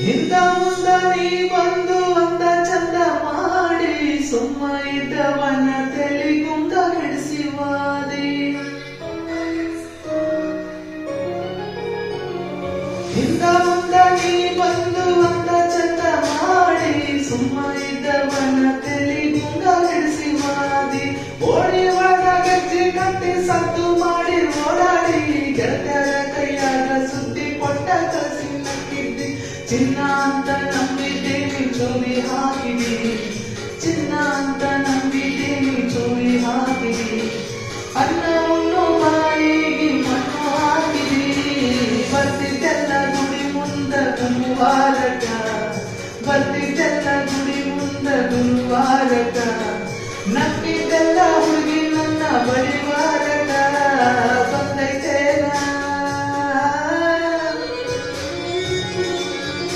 ಹಿಂದ ಮುಂದ ನೀ ಬಂದು ಅಂದ ಚಂದ ಮಾಡಿ ಸುಮ್ಮ ಇದ್ದವನ ತೆಲಿಗುಂದ ಹಿಡಿಸಿವಾದಿ. ಹಿಂದ ಮುಂದ ನೀ ಬಂದು ಅಂದ ಚಂದ ಮಾಡಿ ಸುಮ್ಮ ಇದ್ದವನ ತೆಲಿಗುಂದ ಹಿಡಿಸಿವಾದಿ. ಓಡಿ ಒಳಗ ಗೆಜ್ಜೆ ಕಟ್ಟಿ ಸತ್ತು ಮಾಡಿ ಓಡಾಡಿ ಗೆಳತ್ಯರ ಕೈಯಾಗ ಸುದ್ದಿ ಕೊಟ್ಟ ಕಸಿ ನಕ್ಕಿದ್ದಿ. ಚಿನ್ನ ಅಂತ ನಂಬಿದ್ದೇನೆ ಚೋರಿ ಹಾಕಿದಿ, ಚಿನ್ನ ಅಂತ ನಂಬಿದ್ದೇನೆ ಚೋರಿ ಹಾಕಿದಿ. ಅನ್ನ ಉಣ್ಣು ಬಾಯಿಗೆ ಮಣ್ಣು ಹಾಕಿದಿ. ಬರ್ತಿದ್ದೆಲ್ಲ ಗುಡಿ ಮುಂದ ಗುರುವಾರಕ, ಬರ್ತಿದ್ದೆಲ್ಲ ಗುಡಿ ಮುಂದ ಗುರುವಾರಕ. ನಂಬಿದ್ದೆಲ್ಲ ಹುಡುಗಿ ನನ್ನ ಬಡಿವಾರಕ.